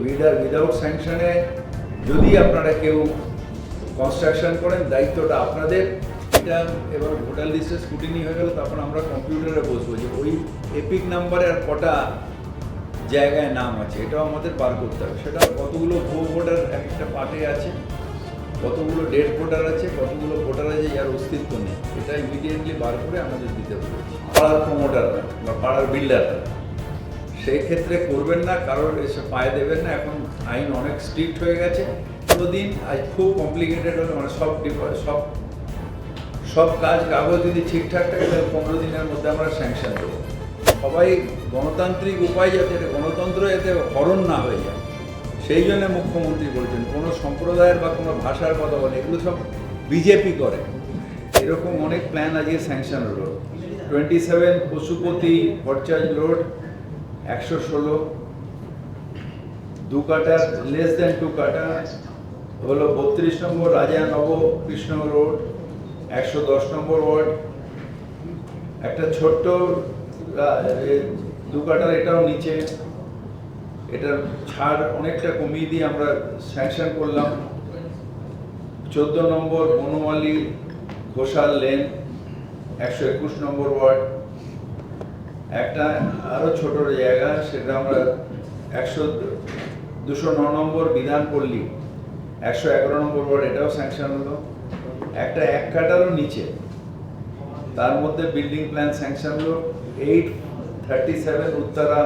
Without স্যাংশনে যদি আপনারা কেউ কনস্ট্রাকশন করেন দায়িত্বটা আপনাদের। এটা এবার ভোটার লিস্টে স্কুটিনি হয়ে গেল, তখন আমরা কম্পিউটারে বসবো যে ওই এপিক নাম্বারে আর কটা জায়গায় নাম আছে এটাও আমাদের বার করতে হবে। সেটা কতগুলো ভোটার এক একটা পার্টে আছে, কতগুলো ডেড ভোটার আছে, কতগুলো ভোটার আছে যার অস্তিত্ব নেই, এটা ইমিডিয়েটলি বার করে আমাদের দিতে বলেছি। পাড়ার প্রমোটাররা বা পাড়ার বিল্ডাররা সেই ক্ষেত্রে করবেন না, কারোর এসে পায়ে দেবেন না। এখন আইন অনেক স্ট্রিক্ট হয়ে গেছে। দিন আজ খুব কমপ্লিকেটেড হলে মানে সব কাজ কাগজ যদি ঠিকঠাক থাকে তাহলে 15 দিনের মধ্যে আমরা স্যাংশন দেবো। সবাই গণতান্ত্রিক উপায় যাতে গণতন্ত্র যাতে হরণ না হয়ে যায় সেই জন্য মুখ্যমন্ত্রী বলেছেন কোনো সম্প্রদায়ের বা কোনো ভাষার কথা বলে এগুলো সব বিজেপি করে। এরকম অনেক প্ল্যান আজকে স্যাংশন হলো। 27 পশুপতি ভট্টাচার্য রোড 116, 2 কাটা লেস দেন 2 কাটা হলো 32 নম্বর রাজা নব কৃষ্ণ রোড 110 নম্বর ওয়ার্ড। একটা ছোট্ট 2 কাটার এটাও নিচে, এটার ছাড় অনেকটা কমিয়ে দিয়ে আমরা স্যাংশন করলাম। 14 নম্বর বনমালী ঘোষাল লেন 121 নম্বর ওয়ার্ড। একটা আরও ছোট জায়গা সেটা আমরা 209 নম্বর বিধানপল্লী 111 নম্বর ওয়ার্ড, এটাও স্যাংশন হলো। একটা 1 কাটারও নিচে, তার মধ্যে বিল্ডিং প্ল্যান স্যাংশন হলো। 837 উত্তরা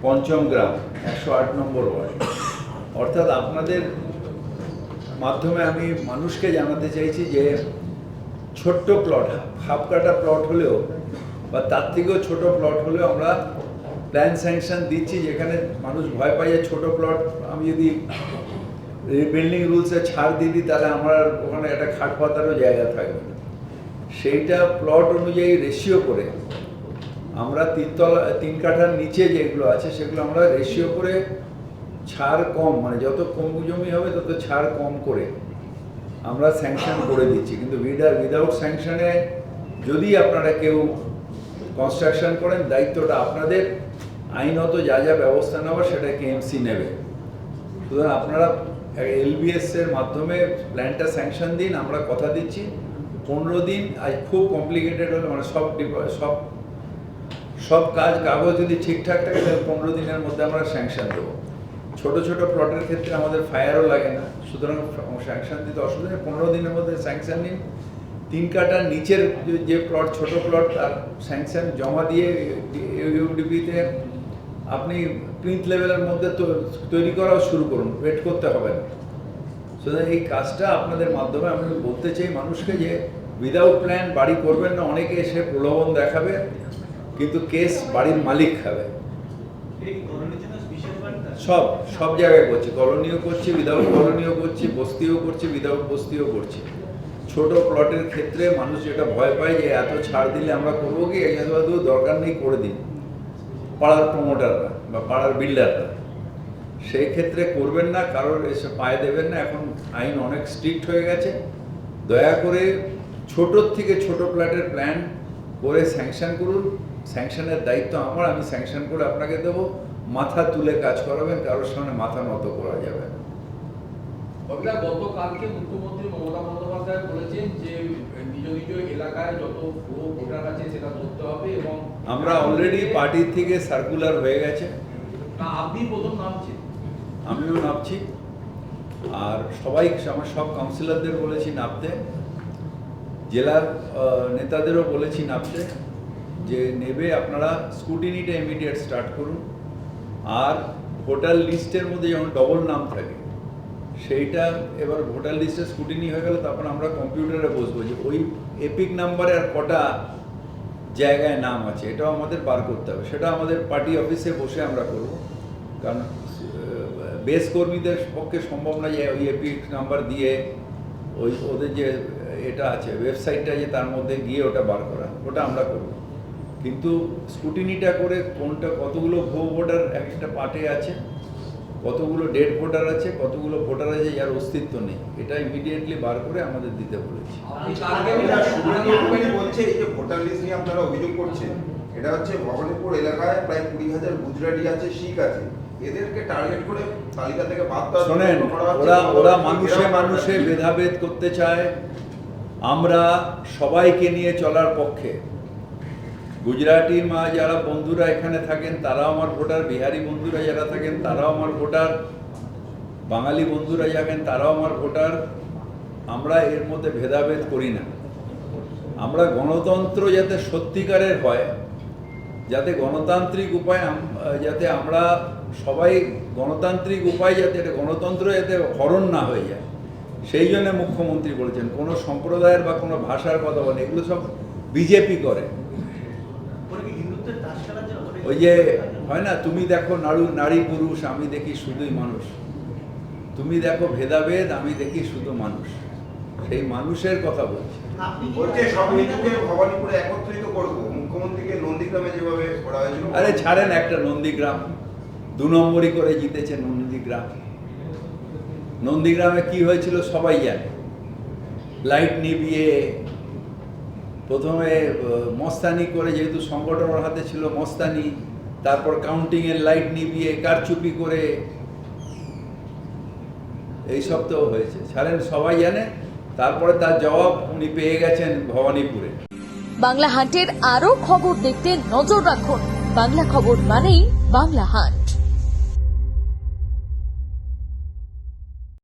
পঞ্চম গ্রাম 108 নম্বর ওয়ার্ড। অর্থাৎ আপনাদের মাধ্যমে আমি মানুষকে জানাতে চাইছি যে ছোট্ট প্লট, হাফ কাটা প্লট হলেও বা তার থেকেও ছোট প্লট হলেও আমরা প্ল্যান স্যাংশন দিচ্ছি। যেখানে মানুষ ভয় পায় যে ছোটো প্লট আমি যদি বিল্ডিং রুলসে ছাড় দিয়ে দিই তাহলে আমার ওখানে একটা খাট পাতারও জায়গা থাকবে, সেইটা প্লট অনুযায়ী রেশিও করে আমরা 3 কাঠার নিচে যেগুলো আছে সেগুলো আমরা রেশিও করে ছাড় কম, মানে যত কম জমি হবে তত ছাড় কম করে আমরা স্যাংশন করে দিচ্ছি। কিন্তু উইদাউট স্যাংশনে যদি আপনারা কেউ কনস্ট্রাকশন করেন দায়িত্বটা আপনাদের। আইনত যা যা ব্যবস্থা নেওয়া সেটা কেএমসি নেবে। সুতরাং আপনারা এলবিএস এর মাধ্যমে প্ল্যানটা স্যাংশন দিন। আমরা কথা দিচ্ছি 15 দিন, আজ খুব কমপ্লিকেটেড হলে মানে সব কাজ কাগজ যদি ঠিকঠাক থাকে তাহলে 15 দিনের মধ্যে আমরা স্যাংশন দেবো। ছোট ছোট প্লটের ক্ষেত্রে আমাদের ফায়ারও লাগে না, সুতরাং স্যাংশন দিতে অসুবিধা নেই। 15 দিনের মধ্যে স্যাংশন নিন। 3 কাটার নিচের যে প্লট, ছোট প্লট, তার স্যাংশন জমা দিয়ে ইউডিপিতে আপনি প্রিন্ট লেভেলের মধ্যে তৈরি করাও শুরু করুন, ওয়েট করতে হবে না। সুতরাং এই কাজটা আপনাদের মাধ্যমে আমি বলতে চাই মানুষকে যে উইদাউট প্ল্যান বাড়ি করবেন না। অনেকে এসে প্রলোভন দেখাবে কিন্তু কেস বাড়ির মালিক খাবে। সব জায়গায় করছি, কলোনিও করছি, উইদাউট কলোনিও করছি, বস্তিও করছি, উইদাউট বস্তিও করছি। ছোট প্লটের ক্ষেত্রে মানুষ যেটা ভয় পায় যে এত ছাড় দিলে আমরা করবো কি, দরকার নেই করে দিন পাড়ার প্রমোটাররা বা পাড়ার বিল্ডাররা, সেই ক্ষেত্রে করবেন না, কারোর এসে পায়ে দেবেন না। এখন আইন অনেক স্ট্রিক্ট হয়ে গেছে। দয়া করে ছোটোর থেকে ছোট প্লটের প্ল্যান করে স্যাংশন করুন। স্যাংশনের দায়িত্ব আমার, আমি স্যাংশন করে আপনাকে দেবো। মাথা তুলে কাজ করাবেন, কারোর সামনে মাথা নত করা যাবে না। গতকালকে মুখ্যমন্ত্রী মমতা বন্দ্যোপাধ্যায় বলেছেন যে নিজ নিজ এলাকায় যত ভুয়ো ভোটার আছে সেটা ধরতে হবে এবং আমরা অলরেডি পার্টির থেকে সার্কুলার হয়ে গেছে। আপনি প্রথম নামছেন, আমিও নামছি, আর সবাই আমার সব কাউন্সিলরদের বলেছি নামতে, জেলার নেতাদেরও বলেছি নামতে, যে নেবে আপনারা স্কুটিনিটা ইমিডিয়েট স্টার্ট করুন। আর ভোটার লিস্টের মধ্যে যেমন ডবল নাম থাকে সেইটা এবার ভোটার লিস্টে স্কুটিনি হয়ে গেলে তখন আমরা কম্পিউটারে বসবো যে ওই এপিক নাম্বারে আর কটা জায়গায় নাম আছে এটাও আমাদের বার করতে হবে। সেটা আমাদের পার্টি অফিসে বসে আমরা করব, কারণ বেস কর্মীদের পক্ষে সম্ভব না যে ওই এপিক নাম্বার দিয়ে ওদের যে এটা আছে ওয়েবসাইটটা যে তার মধ্যে গিয়ে ওটা বার করা, ওটা আমরা করব। কিন্তু স্কুটিনিটা করে কোনটা কতগুলো ভুয়ো ভোটার এক একটা পার্টে আছে, কতগুলো ডেড ভোটার আছে, কতগুলো ভোটার আছে যার অস্তিত্ব নেই, এটা ইমিডিয়েটলি বার করে আমাদের দিতে বলেছি। বলছে এই যে ভোটার লিস্ট নিয়ে আপনারা অভিযোগ করছেন, এটা হচ্ছে ভবানীপুর এলাকায় প্রায় 20,000 গুজরাটি আছে, শিখ আছে, এদেরকে টার্গেট করে তালিকা থেকে বাদ দেওয়ার শোনেন, জন্য করা হচ্ছে। ওরা মানুষে মানুষে ভেদাভেদ করতে চায়। আমরা সবাইকে নিয়ে চলার পক্ষে। গুজরাটি মা যারা বন্ধুরা এখানে থাকেন তারাও আমার ভোটার, বিহারি বন্ধুরা যারা থাকেন তারাও আমার ভোটার, বাঙালি বন্ধুরা যাবেন তারাও আমার ভোটার। আমরা এর মধ্যে ভেদাভেদ করি না। আমরা গণতন্ত্র যাতে সত্যিকারের হয়, যাতে গণতান্ত্রিক উপায় যাতে আমরা সবাই গণতান্ত্রিক উপায় যাতে এটা গণতন্ত্র যাতে হরণ না হয়ে যায়, সেই জন্য মুখ্যমন্ত্রী বলেছেন কোনো সম্প্রদায়ের বা কোনো ভাষার কথা বলে, এগুলো সব বিজেপি করে। ওই যে হয় না, তুমি দেখো নারী পুরুষ, আমি দেখি শুধুই মানুষ। তুমি দেখো ভেদাভেদ, আমি দেখি শুধু মানুষ। সেই মানুষের কথা বলছি। বলছে সব হিন্দুকে ভবানীপুরে একত্রিত করবো, মুখ্যমন্ত্রীকে নন্দীগ্রামে যেভাবে করা হয়েছিল। আরে ছাড়েন, একটা নন্দীগ্রাম 2 নম্বরই করে জিতেছে নন্দীগ্রাম। নন্দীগ্রামে কি হয়েছিল সবাই জানে। লাইট নিভিয়ে প্রথমে মস্তানি করে, যেহেতু সংগঠনের হাতে ছিল মস্তানি, তারপর কাউন্টিংয়ের লাইট নিভিয়ে কারচুপি করে, এইসব তো হয়েছে। ছাড়েন, সবাই জানে। তারপরে তার জবাব উনি পেয়ে গেছেন ভবানীপুরে। বাংলা হান্টের আরও খবর দেখতে নজর রাখুন। বাংলা খবর মানেই বাংলা হান্ট।